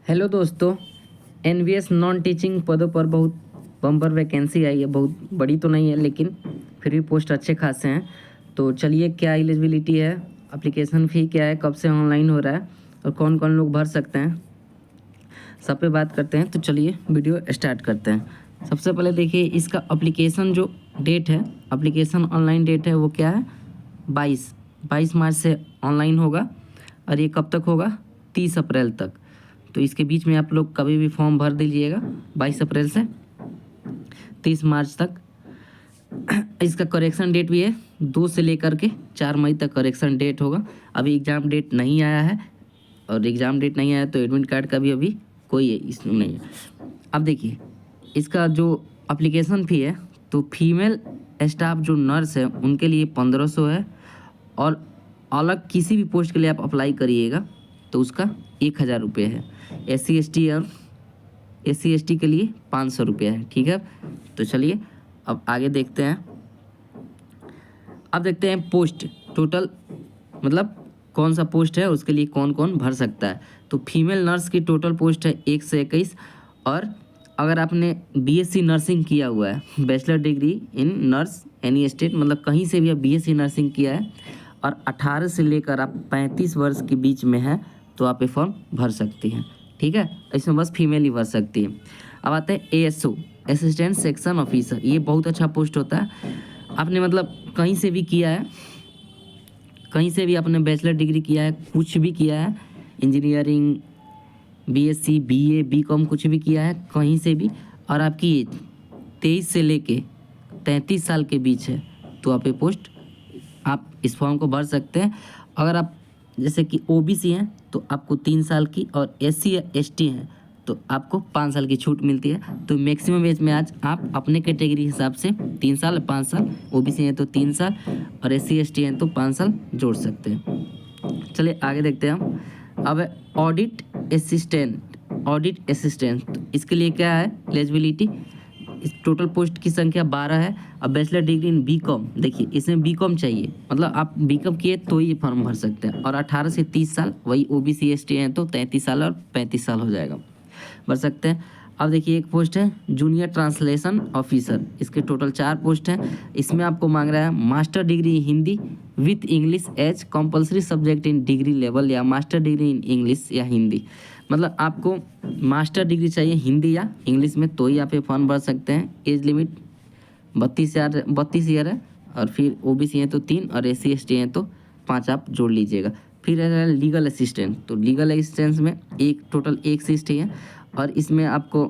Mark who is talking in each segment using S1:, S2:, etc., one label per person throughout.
S1: Hello दोस्तों, NVS non teaching पदों पर बहुत बम्पर वैकेंसी आई है। बहुत बड़ी तो नहीं है लेकिन फिर भी पोस्ट अच्छे खासे हैं। तो चलिए, क्या एलिजिबिलिटी है, एप्लीकेशन फ़ी क्या है, कब से ऑनलाइन हो रहा है और कौन कौन लोग भर सकते हैं, सब पे बात करते हैं। तो चलिए वीडियो स्टार्ट करते हैं। सबसे पहले देखिए, इसका एप्लीकेशन जो डेट है, एप्लीकेशन ऑनलाइन डेट है वो क्या है, 22 मार्च से ऑनलाइन होगा। और ये कब तक होगा, 30 अप्रैल तक। तो इसके बीच में आप लोग कभी भी फॉर्म भर दीजिएगा 22 अप्रैल से 30 मार्च तक। इसका करेक्शन डेट भी है, 2 से लेकर के 4 मई तक करेक्शन डेट होगा। अभी एग्ज़ाम डेट नहीं आया है, और एग्ज़ाम डेट नहीं आया तो एडमिट कार्ड का भी अभी कोई इसमें नहीं है। अब देखिए, इसका जो एप्लीकेशन फ़ी है, तो फीमेल स्टाफ जो नर्स है उनके लिए 1500 है, और अलग किसी भी पोस्ट के लिए आप अप्लाई करिएगा तो उसका 1000 रुपये है। एस सी एस टी के लिए 500 रुपये है। ठीक है, तो चलिए अब आगे देखते हैं। अब देखते हैं पोस्ट टोटल, मतलब कौन सा पोस्ट है, उसके लिए कौन कौन भर सकता है। तो फीमेल नर्स की टोटल पोस्ट है 1 से 21। और अगर आपने बीएससी नर्सिंग किया हुआ है, bachelor degree in nurse any state, मतलब कहीं से भी आप बीएससी नर्सिंग किया है और 18 से लेकर आप 35 वर्ष के बीच में है तो आप ये फॉर्म भर सकती हैं। ठीक है, इसमें बस फीमेल ही भर सकती है। अब आते हैं एएसओ, असिस्टेंट सेक्शन ऑफिसर। ये बहुत अच्छा पोस्ट होता है। आपने मतलब कहीं से भी किया है, कहीं से भी आपने बैचलर डिग्री किया है, कुछ भी किया है, इंजीनियरिंग, बीएससी, बीए, बीकॉम, कुछ भी किया है कहीं से भी, और आपकी एज 23 से लेके 33 साल के बीच है तो आप ये पोस्ट, आप इस फॉर्म को भर सकते हैं। अगर आप जैसे कि ओबीसी हैं तो आपको 3 साल की, और एससी या एसटी हैं तो आपको 5 साल की छूट मिलती है। तो मैक्सिमम एज में आज आप अपने कैटेगरी के हिसाब से 3 साल, 5 साल, ओबीसी हैं तो 3 साल, और एससी एसटी हैं तो 5 साल जोड़ सकते हैं। चलिए आगे देखते हैं हम। अब ऑडिट असिस्टेंट, तो इसके लिए क्या है एलिजिबिलिटी, इस टोटल पोस्ट की संख्या 12 है। अब बैचलर डिग्री इन बीकॉम, देखिए इसमें बीकॉम चाहिए, मतलब आप बीकॉम किए तो ये फॉर्म भर सकते हैं। और 18 से 30 साल, वही ओबीसी एसटी हैं तो 33 साल और 35 साल हो जाएगा, भर सकते हैं। अब देखिए, एक पोस्ट है जूनियर ट्रांसलेशन ऑफिसर। इसके टोटल 4 पोस्ट हैं। इसमें आपको मांग रहा है master degree Hindi with English as compulsory subject in degree level, या मास्टर डिग्री इन इंग्लिश या हिंदी, मतलब आपको मास्टर डिग्री चाहिए हिंदी या इंग्लिश में तो ही आप ये फॉर्म भर सकते हैं। एज लिमिट 32 ईयर है, और फिर ओबीसी हैं तो 3, और एससी एसटी हैं तो 5 आप जोड़ लीजिएगा। फिर है लीगल असिस्टेंट, तो लीगल असिस्टेंस में टोटल 1 सीट है, और इसमें आपको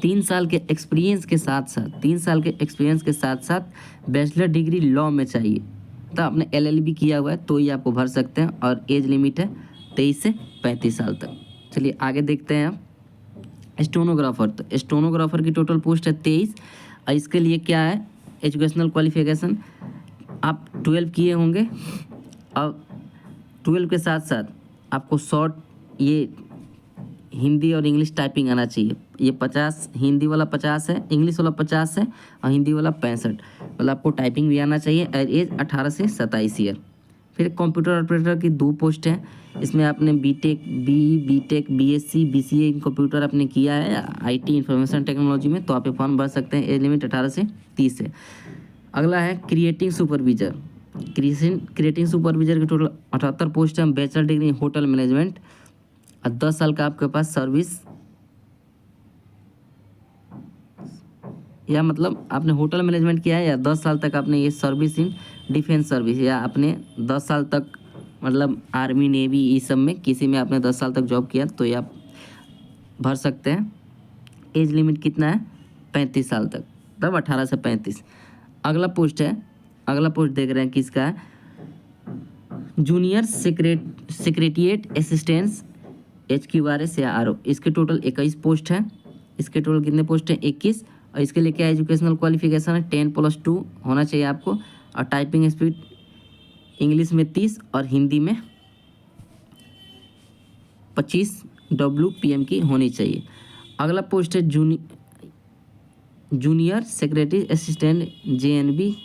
S1: 3 साल के एक्सपीरियंस के साथ साथ बैचलर डिग्री लॉ में चाहिए, तो आपने एलएलबी किया हुआ है तो ही आपको भर सकते हैं। और एज लिमिट है 23 से 35 साल तक। चलिए आगे देखते हैं हम। स्टोनोग्राफर, तो स्टोनोग्राफर की टोटल पोस्ट है 23। और इसके लिए क्या है, एजुकेशनल क्वालिफिकेशन, आप 12 किए होंगे, और 12 के साथ साथ आपको शॉर्ट ये हिंदी और इंग्लिश टाइपिंग आना चाहिए। ये 50, हिंदी वाला 50 है, इंग्लिश वाला 50 है, और हिंदी वाला 65, मतलब आपको टाइपिंग भी आना चाहिए। और एज 18 से 27 ईयर। फिर कंप्यूटर ऑपरेटर की 2 पोस्ट हैं। इसमें आपने BTech, BSc, BCA in computer आपने किया है आईटी इंफॉर्मेशन टेक्नोलॉजी में तो आप ये फॉर्म भर सकते हैं। एज लिमिट 18 से 30 है। अगला है क्रिएटिंग सुपरविजर। क्रिएटिंग सुपरविजर की टोटल 78 पोस्ट है। बैचलर डिग्री होटल मैनेजमेंट, और 10 साल का आपके पास सर्विस, या मतलब आपने होटल मैनेजमेंट किया है, या 10 साल तक आपने ये सर्विस इन डिफेंस सर्विस, या आपने 10 साल तक मतलब आर्मी, नेवी, इस सब में किसी में आपने 10 साल तक जॉब किया तो ये आप भर सकते हैं। एज लिमिट कितना है, 35 साल तक, तब 18 से 35। अगला पोस्ट देख रहे हैं किसका है, जूनियर सेक्रेटरिएट असिस्टेंट्स HQRS या RO। इसके टोटल 21 पोस्ट हैं। इसके टोटल कितने पोस्ट हैं, 21। और इसके लिए क्या एजुकेशनल क्वालिफिकेशन है, 10+2 होना चाहिए आपको, और टाइपिंग स्पीड इंग्लिश में 30 और हिंदी में 25 WPM की होनी चाहिए। अगला पोस्ट है junior secretary assistant JNB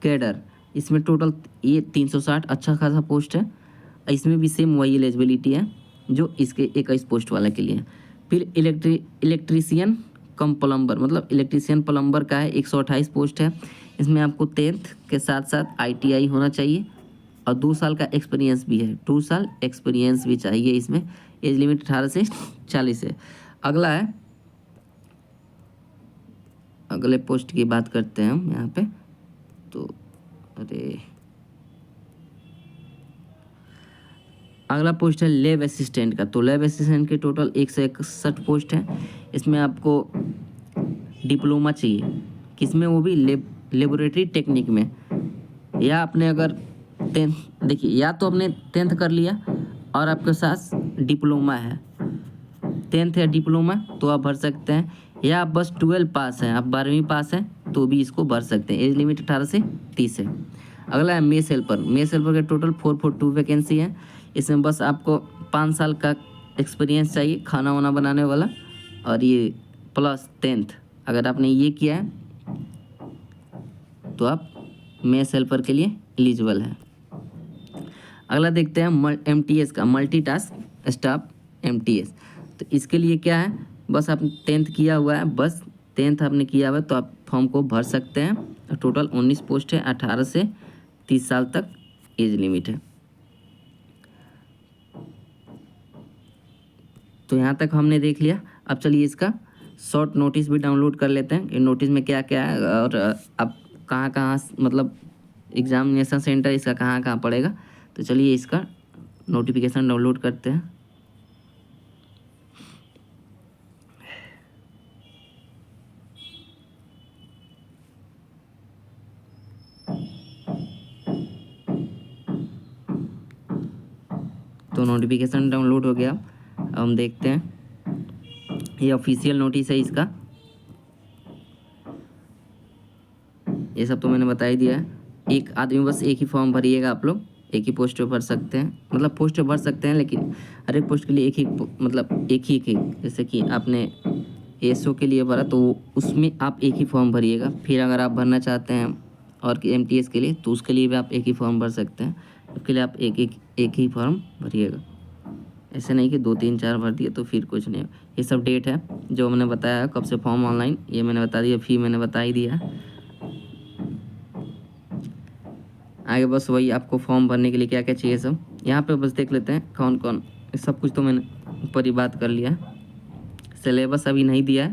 S1: cadre. इसमें टोटल ये 360, अच्छा खासा पोस्ट है। इसमें भी सेम वही एलिजिबिलिटी है, जो इसके 21 पोस्ट वाला के लिए है। फिर इलेक्ट्रीशियन कम प्लम्बर, मतलब इलेक्ट्रीशियन प्लम्बर का है 128 पोस्ट है। इसमें आपको 10th के साथ साथ ITI होना चाहिए और 2 साल का एक्सपीरियंस भी है, 2 साल एक्सपीरियंस भी चाहिए इसमें। एज लिमिट 18 से 40 है। अगला है, अगले पोस्ट की बात करते हैं हम यहाँ पे। तो अगला पोस्ट है लैब असिस्टेंट का। तो लैब असिस्टेंट के टोटल 161 पोस्ट है। इसमें आपको डिप्लोमा चाहिए, किसमें, वो भी लेबोरेटरी टेक्निक में। या आपने अगर 10th, देखिए या तो आपने 10th कर लिया और आपके साथ डिप्लोमा है, 10th या डिप्लोमा, तो आप भर सकते हैं। या आप बस 12 पास हैं, आप 12वीं पास हैं तो भी इसको भर सकते हैं। एज लिमिट 18 से 30 है। अगला है मेस हेल्पर। मेस हेल्पर के टोटल 442 वैकेंसी है। इसमें बस आपको 5 साल का एक्सपीरियंस चाहिए खाना वाना बनाने वाला, और ये प्लस 10th अगर आपने ये किया है तो आप मेस हेल्पर के लिए एलिजिबल है। अगला देखते हैं MTS का, मल्टीटास्क स्टाफ MTS। तो इसके लिए क्या है, बस आप 10th किया हुआ है, बस 10th आपने किया हुआ है तो आप फॉर्म को भर सकते हैं। टोटल 19 पोस्ट है, 18 से 30 साल तक एज लिमिट है। तो यहाँ तक हमने देख लिया। अब चलिए इसका शॉर्ट नोटिस भी डाउनलोड कर लेते हैं। इन नोटिस में क्या क्या है और अब कहाँ मतलब एग्जामिनेशन सेंटर इसका कहाँ पड़ेगा। तो चलिए इसका नोटिफिकेशन डाउनलोड करते हैं। तो नोटिफिकेशन डाउनलोड हो गया। अब हम देखते हैं, ये ऑफिशियल नोटिस है इसका। ये सब तो मैंने बता ही दिया है। एक आदमी बस एक ही फॉर्म भरिएगा, आप लोग एक ही पोस्ट पे भर सकते हैं, मतलब पोस्ट पे भर सकते हैं, लेकिन हर एक पोस्ट के लिए एक ही, मतलब एक ही जैसे कि आपने ASO के लिए भरा तो उसमें आप एक ही फॉर्म भरिएगा। फिर अगर आप भरना चाहते हैं और MTS के लिए तो उसके लिए भी आप एक ही फॉर्म भर सकते हैं। उसके लिए आप एक ही फॉर्म भरिएगा, ऐसे नहीं कि 2 3 4 भर दिए तो फिर कुछ नहीं। ये सब डेट है जो मैंने बताया, कब से फॉर्म ऑनलाइन, ये मैंने बता दिया, फी मैंने बता ही दिया। आगे बस वही आपको फॉर्म भरने के लिए क्या क्या चाहिए सब यहाँ पे बस देख लेते हैं कौन कौन। सब कुछ तो मैंने ऊपर ही बात कर लिया है। सिलेबस अभी नहीं दिया है,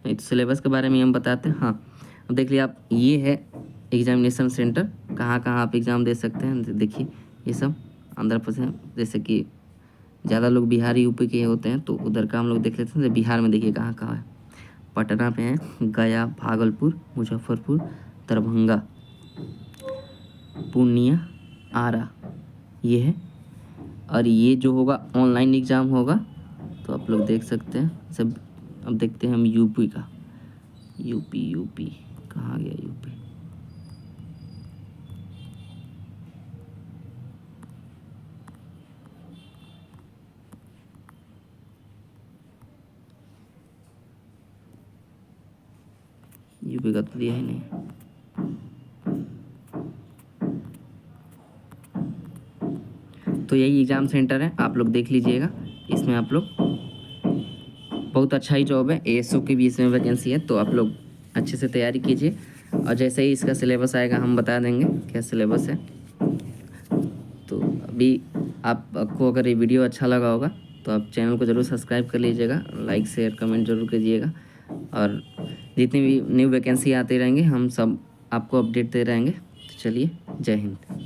S1: नहीं तो सिलेबस के बारे में हम बताते हैं। हाँ, अब देख लिया आप, ये है एग्जामिनेशन सेंटर, कहाँ आप एग्ज़ाम दे सकते हैं। देखिए ये सब आंध्र प्रदेश, जैसे कि ज़्यादा लोग बिहार UP के होते हैं तो उधर का हम लोग देख लेते हैं। बिहार में देखिए कहाँ है, पटना पे है, गया, भागलपुर, मुजफ्फरपुर, दरभंगा, पूर्णिया, आरा, ये है। और ये जो होगा ऑनलाइन एग्ज़ाम होगा, तो आप लोग देख सकते हैं सब। अब देखते हैं हम UP का, UP कहाँ गया UP। UP का तो दिया ही नहीं। तो यही एग्ज़ाम सेंटर है, आप लोग देख लीजिएगा। इसमें आप लोग, बहुत अच्छा ही जॉब है, ASO की भी इसमें वैकेंसी है, तो आप लोग अच्छे से तैयारी कीजिए। और जैसे ही इसका सिलेबस आएगा हम बता देंगे क्या सिलेबस है। तो अभी आपको अगर ये वीडियो अच्छा लगा होगा तो आप चैनल को ज़रूर सब्सक्राइब कर लीजिएगा, लाइक शेयर कमेंट ज़रूर कीजिएगा। और जितनी भी न्यू वैकेंसी आती रहेंगे हम सब आपको अपडेट दे रहेंगे। तो चलिए, जय हिंद।